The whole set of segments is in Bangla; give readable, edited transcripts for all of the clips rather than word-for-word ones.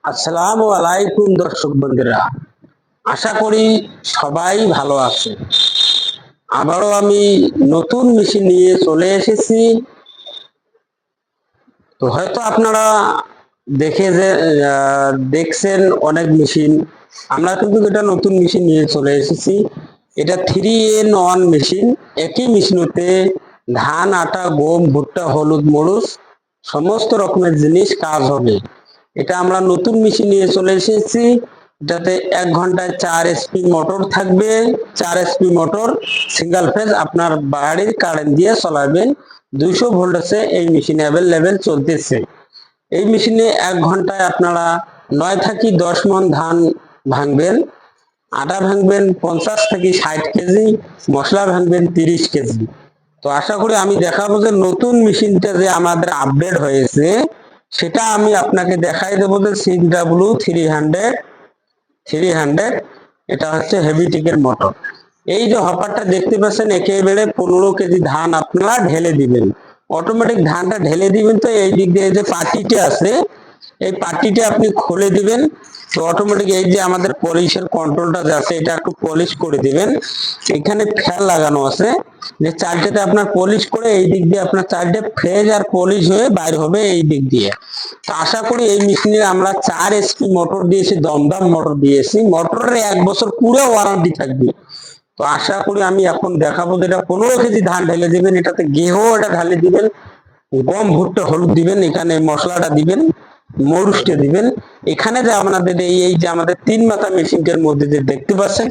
আসসালামু আলাইকুম দর্শক বন্ধুরা, আশা করি সবাই ভালো আছে। আবারও আমি নতুন মেশিন নিয়ে চলে এসেছি। তো হয়তো আপনারা দেখে যে দেখছেন অনেক মেশিন, আমরা কিন্তু এটা নতুন মেশিন নিয়ে চলে এসেছি। এটা 3 in 1 মেশিন। একই মেশিনতে ধান, আটা, গম, ভুট্টা, হলুদ, মরিচ সমস্ত রকমের জিনিস কাজ হবে। এটা আমরা নতুন মেশিন নিয়ে চলে এসেছি। এটাতে 1 ঘন্টায় 4 HP মোটর থাকবে। 4 HP মোটর সিঙ্গেল ফেজ, আপনার বাড়ির কারেন্ট দিয়ে চলাবেন। 200 ভোল্টেজে এই মেশিন অ্যাভেলেবেল চলতেছে। এই মেশিনে 1 ঘন্টায় আপনারা 9 থেকে 10 মণ ধান ভাঙবেন, আটা ভাঙবেন 50 থেকে 60 কেজি, মশলা ভাঙবেন 30 কেজি। তো আশা করি আমি দেখাবো যে নতুন মেশিনটা যে আমাদের আপডেট হয়েছে সেটা আমি আপনাকে দেখাই দেবো যে 6W300। এটা হচ্ছে হেভিটেকের মোটর। এই যে হপারটা দেখতে পাচ্ছেন, একেবারে 15 কেজি ধান আপনারা ঢেলে দিবেন, অটোমেটিক ধানটা ঢেলে দিবেন। তো এই দিক দিয়ে যে পাটিটা আছে, এই পাটিটা আপনি খুলে দিবেন। তো অটোমেটিক এই যে আমাদের পলিশের কন্ট্রোলটা আছে, এটা একটু পলিশ করে দিবেন। এখানে ফ্যান লাগানো আছে, যে চালটাতে আপনার পলিশ করে এই দিক দিয়ে আপনার চালটা ফ্রেশ আর পলিশ হয়ে বাইর হবে এই দিক দিয়ে। তো আশা করি এই মেশিনে আমরা 4 HP মোটর দিয়েছি, দমদম মোটর দিয়েছি। মোটরের 1 বছর পুরো ওয়ারেন্টি থাকবে। তো আশা করি আমি এখন দেখাবো যেটা 15 কেজি ধান ঢেলে দিবেন, এটাতে গেহু এটা ঢালে দিবেন, গম, ভুট্টা, হলুদ দিবেন, এখানে মশলাটা দিবেন, মরিচটা দিবেন। এখানে যে আপনাদের এই যে আমাদের 3 মাথা মেশিনটার মধ্যে যে দেখতে পাচ্ছেন,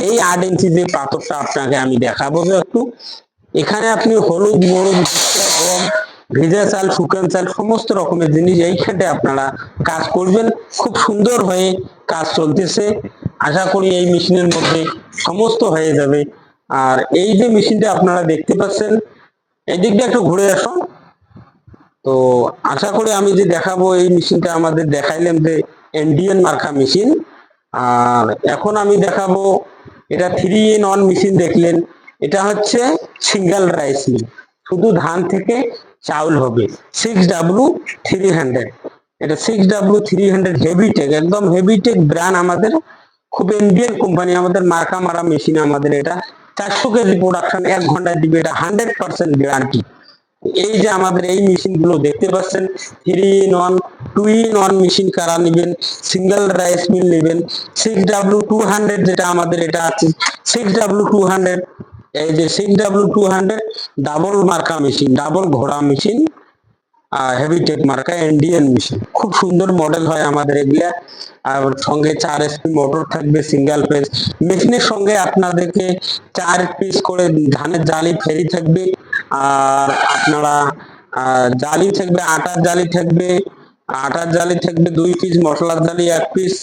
এই 8 ইঞ্চি যে পাথরটা আপনাকে আমি দেখাবো যে একটু। এখানে আপনি হলুদ, মরিচ, ভুট্টা, গম, ভেজা চাল, শুকান চাল সমস্ত রকমের জিনিস এইখানে আপনারা কাজ করবেন। খুব সুন্দর হয়ে কাজ চলতেছে। আশা করি এই মেশিনের মধ্যে সমস্ত হয়ে যাবে। আর এই যে মেশিনটা আপনারা দেখতে পাচ্ছেন, এই দিকটা একটু ঘুরে আসুন। তো আশা করি আমি যে দেখাবো এই মেশিনটা আমাদের দেখাইলাম যে ইন্ডিয়ান মার্কা মেশিন। আর এখন আমি দেখাবো এটা 3 in 1 মেশিন। দেখলেন, এটা হচ্ছে সিঙ্গেল রাইস মিল, শুধু ধান থেকে চাউল হবে। 6W300, এটা 6W300 হেভিটেক, একদম হেভিটেক ব্র্যান্ড আমাদের, খুব ইন্ডিয়ান কোম্পানি, আমাদের মার্কা মারা মেশিন আমাদের। এটা 400 কেজি প্রোডাকশন 1 ঘন্টায় দিবে, এটা 100% গ্যারান্টি। এই যে আমাদের এই মেশিন গুলো দেখতে পাচ্ছেন, 3 in 1, 2 in 1 মেশিন কারা নেবেন, সিঙ্গেল রাইস মিল নেবেন, 6W200 যেটা আমাদের এটা আছে, 6W200। এই যে 6W200 ডাবল মার্কা মেশিন, ডাবল ঘোড়া মেশিন, হেভিটেক মার্কা ইন্ডিয়ান মেশিন। খুব সুন্দর মডেল হয় আমাদের এগুলা। আর সঙ্গে 4 HP মোটর থাকবে সিঙ্গেল ফেজ। মেশিনের সঙ্গে আপনাদেরকে 4 পিস করে ধানের জালি ফ্রি থাকবে। আর আপনারা জালি থাকবে, আটার জালি থাকবে, 2 পিস, মশলার জালি 1 পিস।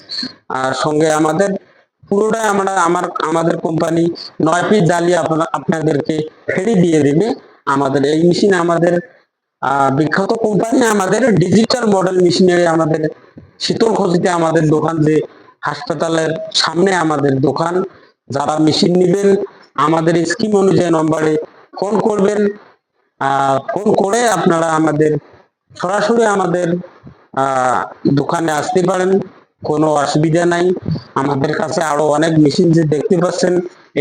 আর সঙ্গে আমাদের পুরোটাই আমাদের কোম্পানি 9 পিস জালি আপনাদেরকে ফ্রি দিয়ে দিবে। আমাদের এই মেশিন আমাদের বিখ্যাত কোম্পানি, আমাদের ডিজিটাল মডেল মেশিনারি, আমাদের শীতলকুচিতে আমাদের দোকান, যে হাসপাতালের সামনে আমাদের দোকান। যারা মেশিন নেবেন আমাদের স্কিম অনুযায়ী নম্বরে ফোন করবেন। ফোন করে আপনারা আমাদের সরাসরি আমাদের দোকানে আসতে পারেন, কোনো অসুবিধা নাই। আমাদের কাছে আরো অনেক মেশিন যে দেখতে পাচ্ছেন,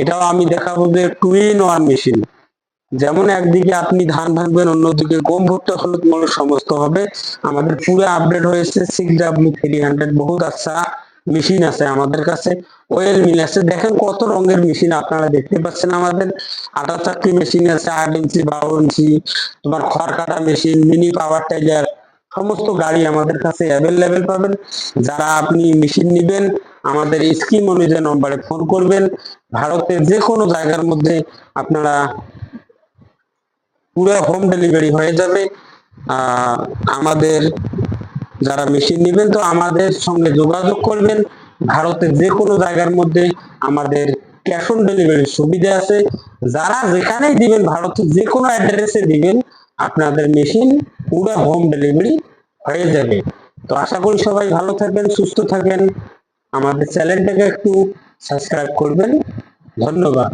এটাও আমি দেখাবো যে 2 in 1 মেশিন। যেমন একদিকে আপনি ধান ভাঙবেন, অন্যদিকে গম, ভুট্টা, হলুদ, মরিচ সমস্ত হবে। আমাদের পুরো আপডেট হয়েছে 6W300। বহুত আচ্ছা মেশিন আছে আমাদের কাছে, ওয়েল মিল আছে। দেখেন কত রঙের মেশিন আপনারা দেখতে পাচ্ছেন। আমাদের আটা চাকরি মেশিন আছে, 8 ইঞ্চি, 12 ইঞ্চি, তোমার খড় কাটা মেশিন, মিনি পাওয়ার টেলার, সমস্ত গাড়ি আমাদের কাছে অ্যাভেলেবেল পাবেন। যারা আপনি মেশিন নেবেন আমাদের স্কিম অনুযায়ী নম্বরে ফোন করবেন। ভারতের যে কোনো জায়গার মধ্যে আপনারা পুরো হোম ডেলিভারি হয়ে যাবে। আমাদের যারা মেশিন নেবেন তো আমাদের সঙ্গে যোগাযোগ করবেন। ভারতের যে কোনো জায়গার মধ্যে আমাদের ক্যাশ অন ডেলিভারির সুবিধা আছে। যারা যেখানেই দিবেন, ভারতের যে কোনো অ্যাড্রেসে দিবেন, আপনাদের মেশিন পুরো হোম ডেলিভারি হয়ে যাবে। তো আশা করি সবাই ভালো থাকবেন, সুস্থ থাকবেন। আমাদের চ্যানেলটাকে একটু সাবস্ক্রাইব করবেন। ধন্যবাদ।